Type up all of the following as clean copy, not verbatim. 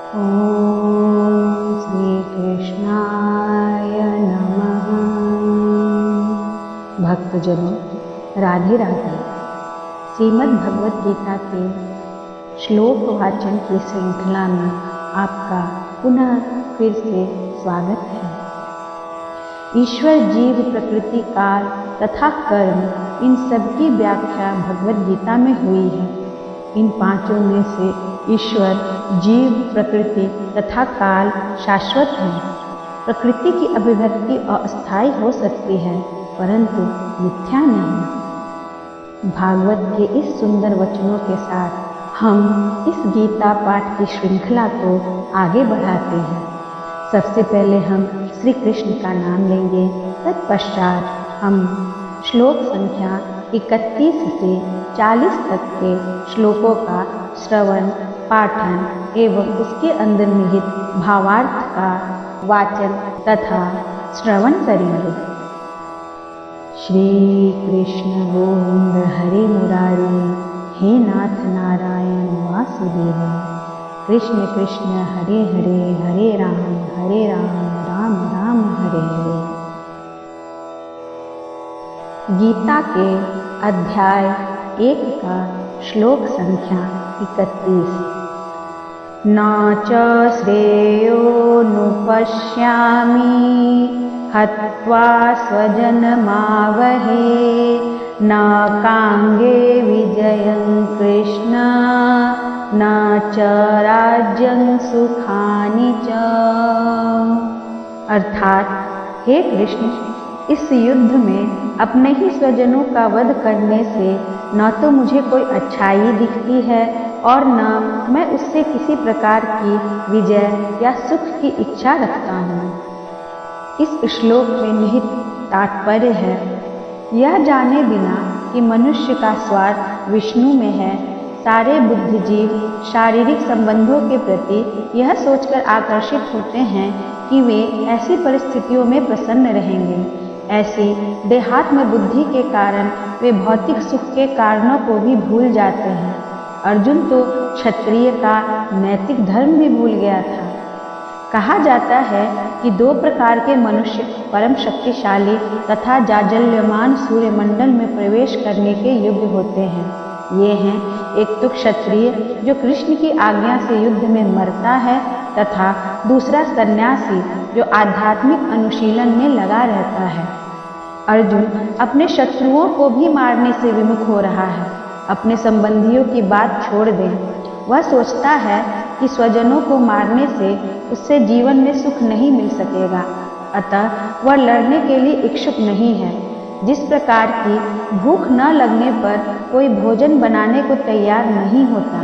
ओम श्री कृष्णाय नमः। भक्तजनों, राधे राधे। श्रीमद् भगवत गीता के श्लोक वाचन की श्रृंखला में आपका पुनः फिर से स्वागत है। ईश्वर, जीव, प्रकृति, काल तथा कर्म, इन सब की व्याख्या भगवत गीता में हुई है। इन पांचों में से ईश्वर, जीव, प्रकृति तथा काल शाश्वत है। प्रकृति की अभिव्यक्ति अस्थायी हो सकती है, परंतु मिथ्या नहीं। भागवत के इस सुंदर वचनों के साथ हम इस गीता पाठ की श्रृंखला को आगे बढ़ाते हैं। सबसे पहले हम श्री कृष्ण का नाम लेंगे, तत्पश्चात हम श्लोक संख्या 31 से 40 तक के श्लोकों का श्रवण, पाठन एवं उसके अंदर निहित भावार्थ का वाचन तथा श्रवण करेंगे। श्री कृष्ण गोविंद हरे मुरारी, हे नाथ नारायण वासुदेव। कृष्ण कृष्ण हरे हरे, हरे राम, राम राम हरे हरे। गीता के अध्याय 1 का श्लोक संख्या 31। न च श्रेयोनुपश्यामि हत्वा स्वजनमावहे, न काङ्गे विजयं कृष्ण, न च राज्यं सुखानि च। अर्थात, हे कृष्ण, इस युद्ध में अपने ही स्वजनों का वध करने से न तो मुझे कोई अच्छाई दिखती है और न मैं उससे किसी प्रकार की विजय या सुख की इच्छा रखता हूँ। इस श्लोक में निहित तात्पर्य है, यह जाने बिना कि मनुष्य का स्वार्थ विष्णु में है, सारे बुद्धिजीव शारीरिक संबंधों के प्रति यह सोचकर आकर्षित होते हैं कि वे ऐसी परिस्थितियों में प्रसन्न रहेंगे। ऐसी देहात्म बुद्धि के कारण वे भौतिक सुख के कारणों को भी भूल जाते हैं। अर्जुन तो क्षत्रिय का नैतिक धर्म भी भूल गया था। कहा जाता है कि 2 प्रकार के मनुष्य परम शक्तिशाली तथा जाजल्यमान सूर्यमंडल में प्रवेश करने के योग्य होते हैं। ये हैं, एक तो क्षत्रिय जो कृष्ण की आज्ञा से युद्ध में मरता है, तथा दूसरा सन्यासी जो आध्यात्मिक अनुशीलन में लगा रहता है। अर्जुन अपने शत्रुओं को भी मारने से विमुख हो रहा है। अपने संबंधियों की बात छोड़ दें, वह सोचता है कि स्वजनों को मारने से उससे जीवन में सुख नहीं मिल सकेगा, अतः वह लड़ने के लिए इच्छुक नहीं है। जिस प्रकार की भूख न लगने पर कोई भोजन बनाने को तैयार नहीं होता,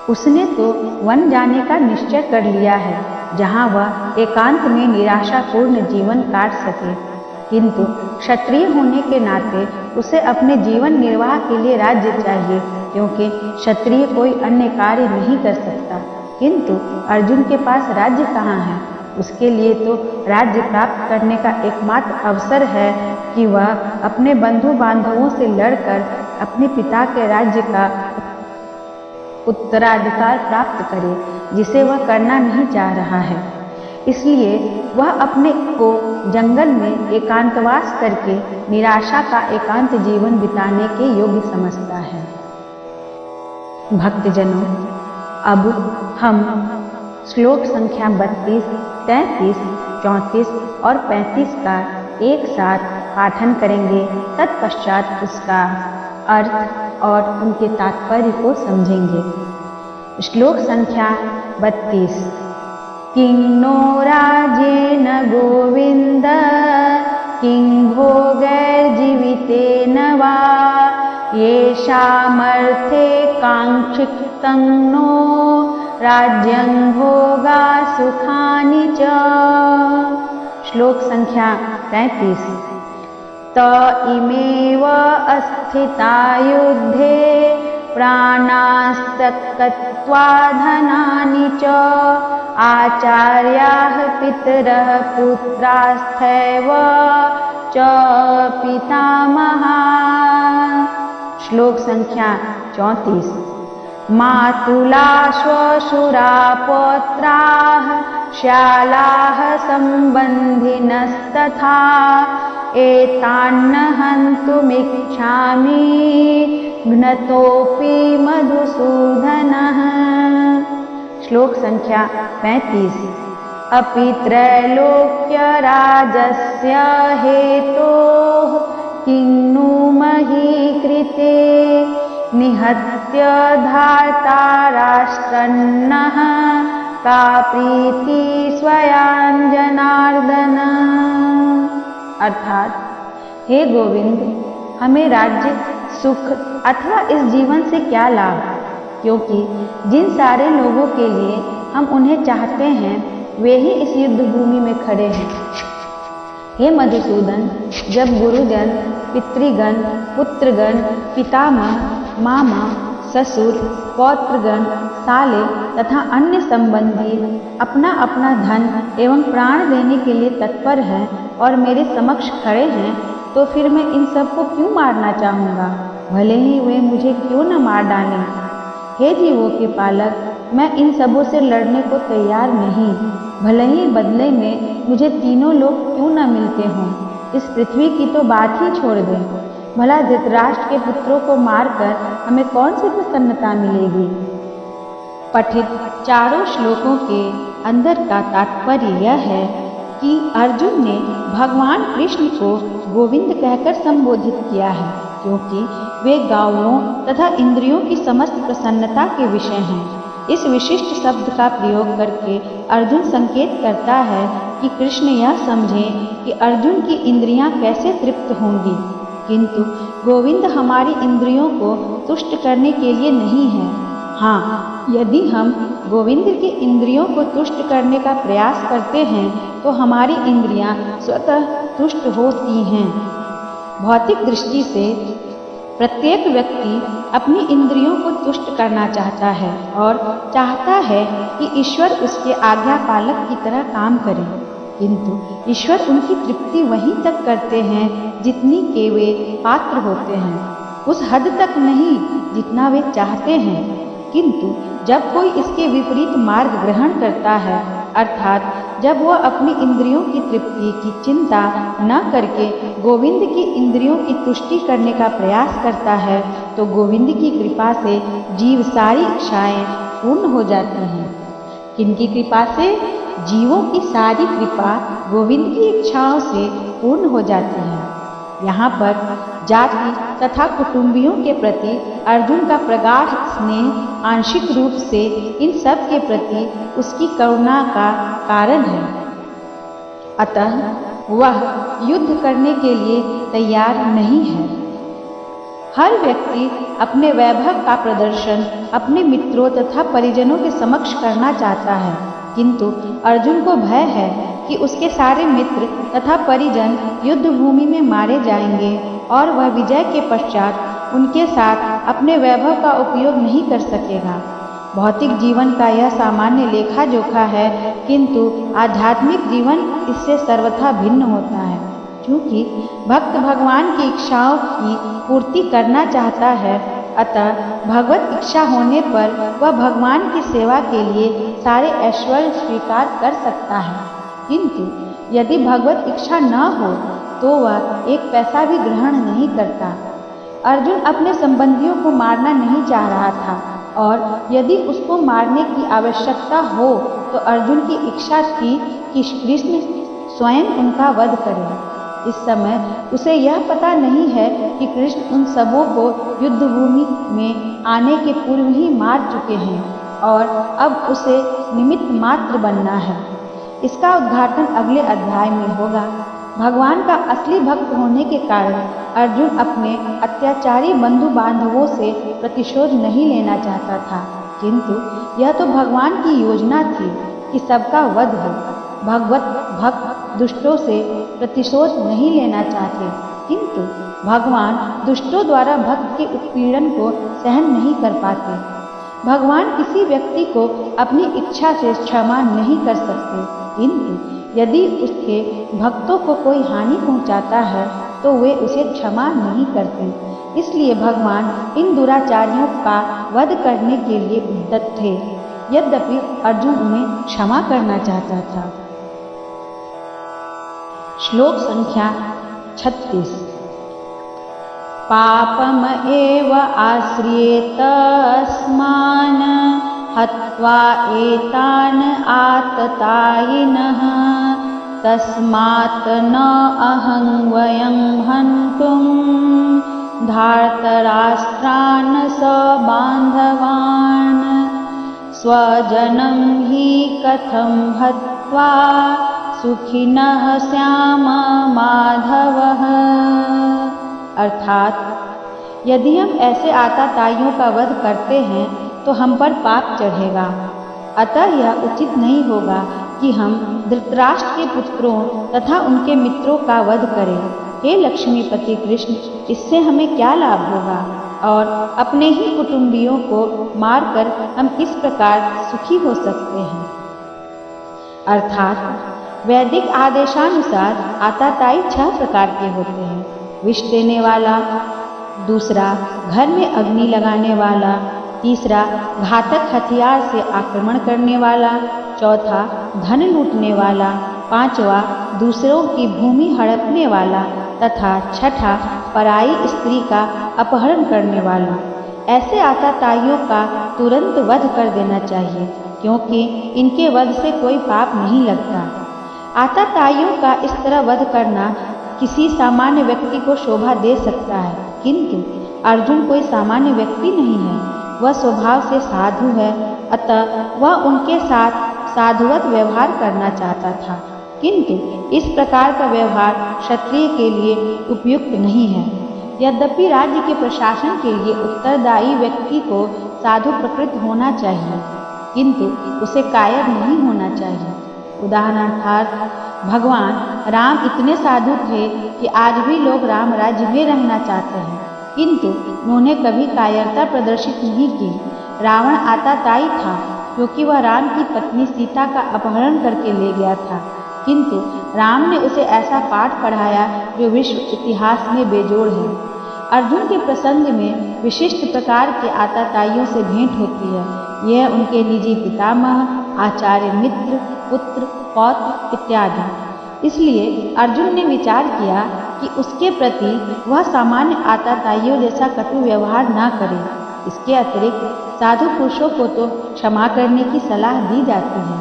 उसने तो वन जाने का निश्चय कर लिया है, जहाँ वह एकांत में निराशापूर्ण जीवन काट सके। किंतु क्षत्रिय होने के नाते उसे अपने जीवन निर्वाह के लिए राज्य चाहिए, क्योंकि क्षत्रिय कोई अन्य कार्य नहीं कर सकता। किंतु अर्जुन के पास राज्य कहाँ है? उसके लिए तो राज्य प्राप्त करने का एकमात्र अवसर है कि वह अपने बंधु बांधवों से लड़कर अपने पिता के राज्य का उत्तराधिकार प्राप्त करे, जिसे वह करना नहीं चाह रहा है। इसलिए वह अपने को जंगल में एकांतवास करके निराशा का एकांत जीवन बिताने के योग्य समझता है। भक्तजनों, अब हम श्लोक संख्या 32, 33, 34 और 35 का एक साथ पाठन करेंगे। तत्पश्चात उसका अर्थ और उनके तात्पर्य को समझेंगे। श्लोक संख्या 32। किं नो राज्येन गोविंद, किं भोगैर्जीवितेन वा, येषामर्थे काङ्क्षितं नो राज्यं भोगा सुखानि च। श्लोक संख्या 33। त इमेव अस्थिता युद्धे, प्राणास्तक्त्वा धनानि च, आचार्याः पितरः पुत्रास्थैव च पितामहाः। श्लोक संख्या 34। मातुला श्वशुरा पौत्राः श्यालाः सम्बन्धिनस्तथा एतान्न हन्तुमिच्छामि घ्नतोऽपि मधुसूदनः। श्लोक संख्या 35। अपि त्रैलोक्यराजस्य हेतोः किं नु मही कृते निहत्य धाता राष्ट्रन्नः का प्रीति स्वयाञ्जनार्दन। अर्थात, हे गोविंद, हमें राज्य, सुख अथवा इस जीवन से क्या लाभ, क्योंकि जिन सारे लोगों के लिए हम उन्हें चाहते हैं वे ही इस युद्ध भूमि में खड़े हैं। हे मधुसूदन, जब गुरुजन, पितृगण, पुत्रगण, पितामह, मामा, ससुर, पौत्रगण, साले तथा अन्य संबंधी अपना अपना धन एवं प्राण देने के लिए तत्पर हैं और मेरे समक्ष खड़े हैं, तो फिर मैं इन सबको क्यों मारना चाहूँगा, भले ही वे मुझे क्यों न मार डालें। हे जीवों के पालक, मैं इन सबों से लड़ने को तैयार नहीं, भले ही बदले में मुझे तीनों लोग क्यों न मिलते हों। इस पृथ्वी की तो बात ही छोड़ दें, भला धृतराष्ट्र के पुत्रों को मारकर हमें कौन सी प्रसन्नता मिलेगी। पठित चारों श्लोकों के अंदर का तात्पर्य यह है कि अर्जुन ने भगवान कृष्ण को गोविंद कहकर संबोधित किया है, क्योंकि वे गावों तथा इंद्रियों की समस्त प्रसन्नता के विषय हैं। इस विशिष्ट शब्द का प्रयोग करके अर्जुन संकेत करता है कि कृष्ण यह समझें कि अर्जुन की इंद्रियां कैसे तृप्त होंगी, किंतु गोविंद हमारी इंद्रियों को तुष्ट करने के लिए नहीं है। हाँ, यदि हम गोविंद की इंद्रियों को तुष्ट करने का प्रयास करते हैं तो हमारी इंद्रियां स्वतः तुष्ट होती हैं। भौतिक दृष्टि से प्रत्येक व्यक्ति अपनी इंद्रियों को तुष्ट करना चाहता है और चाहता है कि ईश्वर उसके आज्ञा पालक की तरह काम करे, किंतु ईश्वर उनकी तृप्ति वहीं तक करते हैं जितनी के वे पात्र होते हैं, उस हद तक नहीं जितना वे चाहते हैं। किंतु जब कोई इसके विपरीत मार्ग ग्रहण करता है, अर्थात जब वह अपनी इंद्रियों की तृप्ति की चिंता न करके गोविंद की इंद्रियों की तुष्टि करने का प्रयास करता है, तो गोविंद की कृपा से जीव सारी इच्छाएं पूर्ण हो जाती हैं। किनकी कृपा से? जीवों की सारी कृपा गोविंद की इच्छाओं से पूर्ण हो जाती है। यहाँ पर जाति तथा कुटुंबियों के प्रति अर्जुन का प्रगाढ़ स्नेह आंशिक रूप से इन सब के प्रति उसकी करुणा का कारण है। अतः वह युद्ध करने के लिए तैयार नहीं है। हर व्यक्ति अपने वैभव का प्रदर्शन अपने मित्रों तथा परिजनों के समक्ष करना चाहता है, किंतु अर्जुन को भय है कि उसके सारे मित्र तथा परिजन युद्ध भूमि में मारे जाएंगे और वह विजय के पश्चात उनके साथ अपने वैभव का उपयोग नहीं कर सकेगा। भौतिक जीवन का यह सामान्य लेखा जोखा है, किंतु आध्यात्मिक जीवन इससे सर्वथा भिन्न होता है। क्योंकि भक्त भगवान की इच्छाओं की पूर्ति करना चाहता है, अतः भगवत इच्छा होने पर वह भगवान की सेवा के लिए सारे ऐश्वर्य स्वीकार कर सकता है, किंतु यदि भगवत इच्छा न हो तो वह एक पैसा भी ग्रहण नहीं करता। अर्जुन अपने संबंधियों को मारना नहीं चाह रहा था, और यदि उसको मारने की आवश्यकता हो तो अर्जुन की इच्छा थी कि कृष्ण स्वयं उनका वध करे। इस समय उसे यह पता नहीं है कि कृष्ण उन सबों को युद्ध भूमि में आने के पूर्व ही मार चुके हैं और अब उसे निमित्त मात्र बनना है। इसका उद्घाटन अगले अध्याय में होगा। भगवान का असली भक्त होने के कारण अर्जुन अपने अत्याचारी बंधु बांधवों से प्रतिशोध नहीं लेना चाहता था, किंतु यह तो भगवान की योजना थी कि सबका वध हो। भगवत भक्त दुष्टों से प्रतिशोध नहीं लेना चाहते, किंतु भगवान दुष्टों द्वारा भक्त के उत्पीड़न को सहन नहीं कर पाते। भगवान किसी व्यक्ति को अपनी इच्छा से क्षमा नहीं कर सकते, किंतु यदि उसके भक्तों को कोई हानि पहुंचाता है तो वे उसे क्षमा नहीं करते। इसलिए भगवान इन दुराचारियों का वध करने के लिए उद्यत थे। यद्यपि अर्जुन उन्हें क्षमा करना चाहता था। श्लोक संख्या 36। पापम एव आश्रियेत अस्मान् हत्वा एतान् आततायिनः तस्मात् न अहं वयं हन्तुं धार्तराष्ट्रान् सबान्धवान् स्वजनं हि कथं हत्वा सुखिनः स्याम माधवः। अर्थात यदि हम ऐसे आताताइयों का वध करते हैं तो हम पर पाप चढ़ेगा। अतः यह उचित नहीं होगा कि हम धृतराष्ट्र के पुत्रों तथा उनके मित्रों का वध करें। हे लक्ष्मीपति कृष्ण, इससे हमें क्या लाभ होगा और अपने ही कुटुंबियों को मारकर हम किस प्रकार सुखी हो सकते हैं। अर्थात वैदिक आदेशानुसार आताताई 6 प्रकार के होते हैं। विष देने वाला, दूसरा घर में अग्नि लगाने वाला, तीसरा घातक हथियार से आक्रमण करने वाला, चौथा धन लूटने वाला, पांचवा दूसरों की भूमि हड़पने वाला तथा छठा पराई स्त्री का अपहरण करने वाला। ऐसे आताताइयों का तुरंत वध कर देना चाहिए, क्योंकि इनके वध से कोई पाप नहीं लगता। आताताइयों का इस तरह वध करना किसी सामान्य व्यक्ति को शोभा दे सकता है, किंतु अर्जुन कोई सामान्य व्यक्ति नहीं है। वह स्वभाव से साधु है, अतः वह उनके साथ साधुवत व्यवहार करना चाहता था, किंतु इस प्रकार का व्यवहार क्षत्रिय के लिए उपयुक्त नहीं है। यद्यपि राज्य के प्रशासन के लिए उत्तरदायी व्यक्ति को साधु प्रकृति होना चाहिए, किंतु उसे कायर नहीं होना चाहिए। उदाहरणार्थ भगवान राम इतने साधु थे कि आज भी लोग राम राज्य में रहना चाहते हैं, किंतु उन्होंने कभी कायरता प्रदर्शित नहीं की। रावण आताताई था, क्योंकि वह राम की पत्नी सीता का अपहरण करके ले गया था, किंतु राम ने उसे ऐसा पाठ पढ़ाया जो विश्व इतिहास में बेजोड़ है। अर्जुन के प्रसंग में विशिष्ट प्रकार के आताताइयों से भेंट होती है। यह उनके निजी पितामह, आचार्य, मित्र, पुत्र, पौत्र इत्यादि। इसलिए अर्जुन ने विचार किया कि उसके प्रति वह सामान्य आताताइयों जैसा कटु व्यवहार न करे। इसके अतिरिक्त साधु पुरुषों को तो क्षमा करने की सलाह दी जाती है।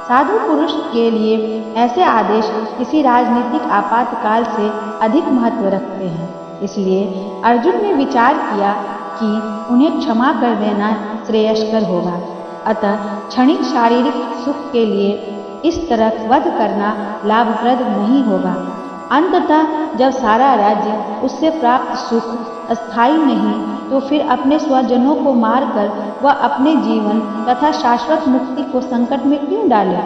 साधु पुरुष के लिए ऐसे आदेश किसी राजनीतिक आपातकाल से अधिक महत्व रखते हैं। इसलिए अर्जुन ने विचार किया कि उन्हें क्षमा कर देना श्रेयस्कर होगा। अतः क्षणिक शारीरिक सुख के लिए इस तरह वध करना लाभप्रद नहीं होगा। अंततः जब सारा राज्य उससे प्राप्त सुख अस्थायी नहीं, तो फिर अपने स्वजनों को मारकर वह अपने जीवन तथा शाश्वत मुक्ति को संकट में क्यों डाले।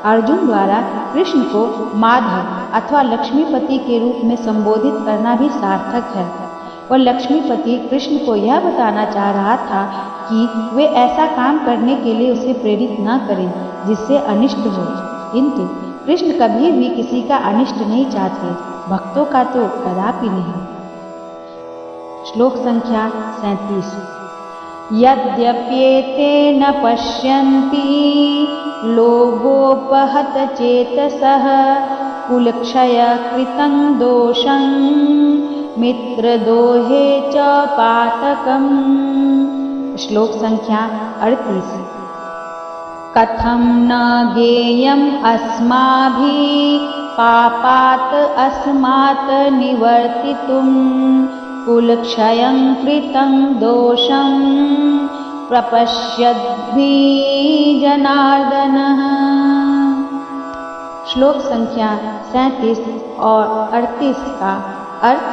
अर्जुन द्वारा कृष्ण को माधव अथवा लक्ष्मीपति के रूप में संबोधित करना भी सार्थक है। वह लक्ष्मीपति कृष्ण को यह बताना चाह रहा था कि वे ऐसा काम करने के लिए उसे प्रेरित न करें जिससे अनिष्ट हो, किंतु कृष्ण कभी भी किसी का अनिष्ट नहीं चाहते, भक्तों का तो कदापि नहीं। श्लोक संख्या 37। यद्यप्येते न पश्यन्ति लोभोपहत चेतसः कुलक्षय कृतं दोषं मित्रदोहे च पातकम्। श्लोक संख्या 38। कथं न ज्ञेयम् अस्माभिः पापात् अस्मात् निवर्तितुं कुलक्षयं कृतं दोषं प्रपश्यद्भिः जनार्दनः। श्लोक संख्या 37 और 38 का अर्थ: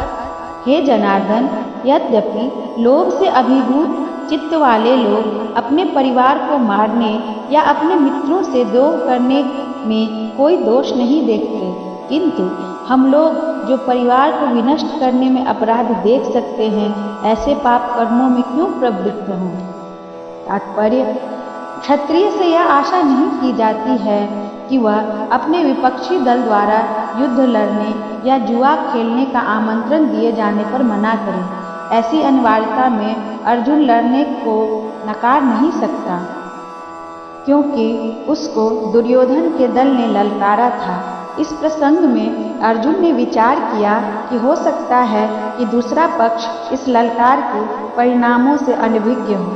हे जनार्दन, यद्यपि लोभ से अभिभूत चित्त वाले लोग अपने परिवार को मारने या अपने मित्रों से द्रोह करने में कोई दोष नहीं देखते, किंतु हम लोग जो परिवार को विनष्ट करने में अपराध देख सकते हैं, ऐसे पाप कर्मों में क्यों प्रवृत्त हों। तात्पर्य: क्षत्रिय से यह आशा नहीं की जाती है कि वह अपने विपक्षी दल द्वारा युद्ध लड़ने या जुआ खेलने का आमंत्रण दिए जाने पर मना करे, ऐसी अनिवार्यता में अर्जुन लड़ने को नकार नहीं सकता, क्योंकि उसको दुर्योधन के दल ने ललकारा था। इस प्रसंग में अर्जुन ने विचार किया कि हो सकता है कि दूसरा पक्ष इस ललकार के परिणामों से अनभिज्ञ हो,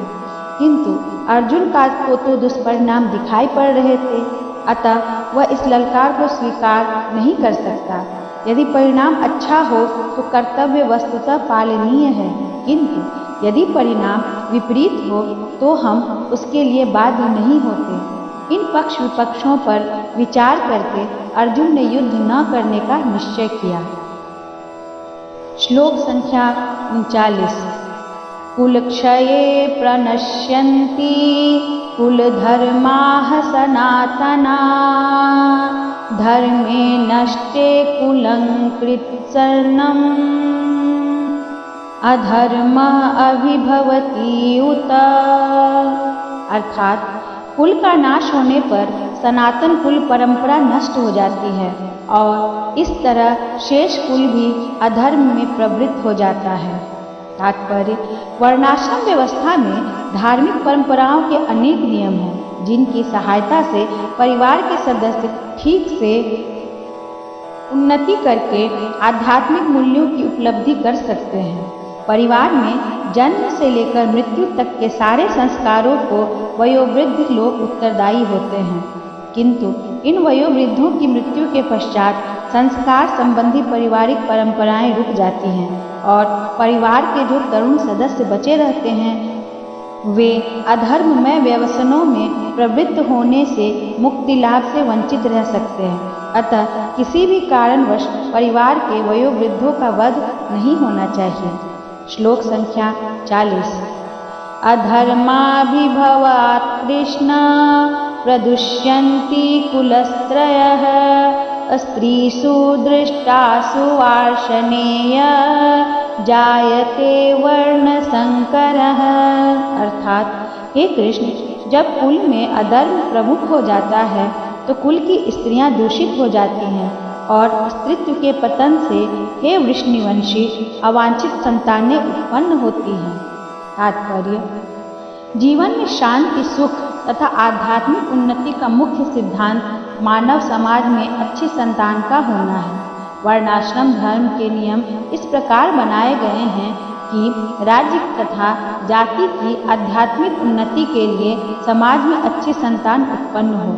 किंतु अर्जुन को तो दुष्परिणाम दिखाई पड़ रहे थे, अतः वह इस ललकार को स्वीकार नहीं कर सकता। यदि परिणाम अच्छा हो तो कर्तव्य वस्तुतः पालनीय है, किंतु यदि परिणाम विपरीत हो तो हम उसके लिए बाध्य नहीं होते। इन पक्ष विपक्षों पर विचार करके अर्जुन ने युद्ध न करने का निश्चय किया। श्लोक संख्या 39। कुलक्षये प्रणश्यन्ति कुलधर्माः सनातना धर्मे नष्टे कुलं कृत्सर्णम् अधर्मः अभिभवति उत। अर्थात कुल का नाश होने पर सनातन कुल परंपरा नष्ट हो जाती है और इस तरह शेष कुल भी अधर्म में प्रवृत्त हो जाता है। तात्पर्य, वर्णाश्रम व्यवस्था में धार्मिक परंपराओं के अनेक नियम हैं, जिनकी सहायता से परिवार के सदस्य ठीक से उन्नति करके आध्यात्मिक मूल्यों की उपलब्धि कर सकते हैं। परिवार में जन्म से लेकर मृत्यु तक के सारे संस्कारों को वयोवृद्ध लोग उत्तरदायी होते हैं, किंतु इन वयोवृद्धों की मृत्यु के पश्चात संस्कार संबंधी पारिवारिक परंपराएं रुक जाती हैं और परिवार के जो तरुण सदस्य बचे रहते हैं वे अधर्ममय व्यसनों में प्रवृत्त होने से मुक्ति लाभ से वंचित रह सकते हैं। अतः किसी भी कारणवश परिवार के वयोवृद्धों का वध नहीं होना चाहिए। श्लोक संख्या 40। अधर्माभिभवात् कृष्ण प्रदुष्यन्ति कुलस्त्रयः स्त्रीषु दृष्टासु वार्ष्णेय जायते वर्णसंकरः। अर्थात, हे कृष्ण, जब कुल में अधर्म प्रमुख हो जाता है तो कुल की स्त्रियां दूषित हो जाती हैं और स्त्रीत्व के पतन से हे वृष्णिवंशी अवांछित संतानें उत्पन्न होती हैं। तात्पर्य, जीवन में शांति, सुख तथा आध्यात्मिक उन्नति का मुख्य सिद्धांत मानव समाज में अच्छी संतान का होना है। वर्णाश्रम धर्म के नियम इस प्रकार बनाए गए हैं कि राज्य तथा जाति की आध्यात्मिक उन्नति के लिए समाज में अच्छी संतान उत्पन्न हो।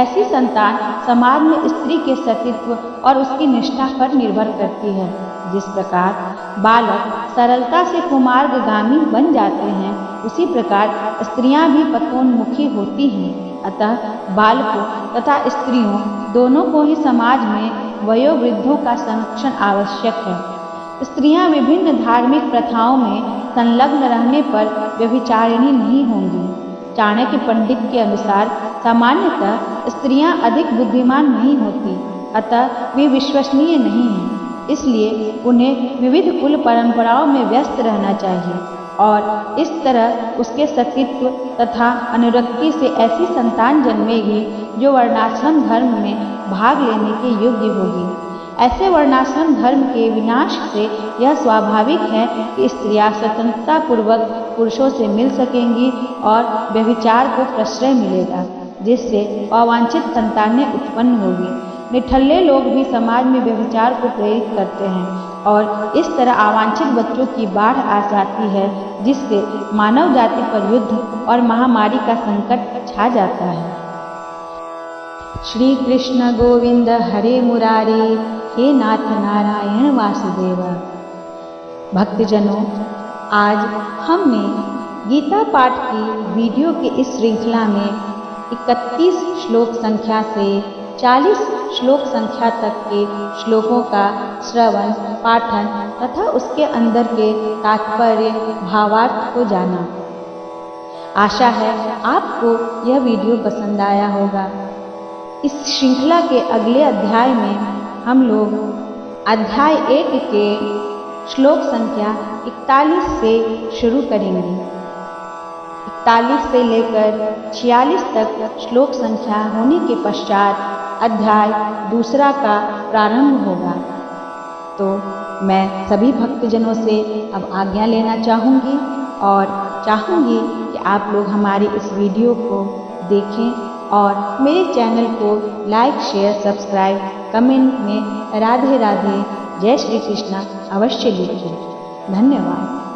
ऐसी संतान समाज में स्त्री के सतीत्व और उसकी निष्ठा पर निर्भर करती है। जिस प्रकार बालक सरलता से कुमार्गामी बन जाते हैं, उसी प्रकार स्त्रियां भी पतोन्मुखी होती हैं। अतः बालकों तथा स्त्रियों दोनों को ही समाज में वयोवृद्धों का संरक्षण आवश्यक है। स्त्रियां विभिन्न धार्मिक प्रथाओं में संलग्न रहने पर व्यभिचारिणी नहीं होंगी। चाणक्य पंडित के अनुसार सामान्यतः स्त्रियां अधिक बुद्धिमान नहीं होती, अतः वे विश्वसनीय नहीं हैं। इसलिए उन्हें विविध कुल परंपराओं में व्यस्त रहना चाहिए और इस तरह उसके सतीत्व तथा अनुरक्ति से ऐसी संतान जन्मेगी जो वर्णाश्रम धर्म में भाग लेने के योग्य होगी। ऐसे वर्णाश्रम धर्म के विनाश से यह स्वाभाविक है कि स्त्रियां स्वतंत्रता पूर्वक पुरुषों से मिल सकेंगी और व्यभिचार को प्रश्रय मिलेगा, जिससे अवांछित संतानें उत्पन्न होगी। निठल्ले लोग भी समाज में व्यभिचार को प्रेरित करते हैं और इस तरह अवांछित बच्चों की बाढ़ आ जाती है, जिससे मानव जाति पर युद्ध और महामारी का संकट छा जाता है। श्री कृष्ण गोविंद हरे मुरारी, हे नाथ नारायण वासुदेव। भक्तजनों, आज हमने गीता पाठ की वीडियो के इस श्रृंखला में 31 श्लोक संख्या से 40 श्लोक संख्या तक के श्लोकों का श्रवण, पाठन तथा उसके अंदर के तात्पर्य, भावार्थ को जाना। आशा है आपको यह वीडियो पसंद आया होगा। इस श्रृंखला के अगले अध्याय में हम लोग अध्याय 1 के श्लोक संख्या 41 से शुरू करेंगे। 41 से लेकर 46 तक श्लोक संख्या होने के पश्चात अध्याय 2 का प्रारंभ होगा। तो मैं सभी भक्तजनों से अब आज्ञा लेना चाहूँगी और चाहूँगी कि आप लोग हमारी इस वीडियो को देखें और मेरे चैनल को लाइक, शेयर, सब्सक्राइब, कमेंट में राधे राधे, जय श्री कृष्णा अवश्य लिखें। धन्यवाद।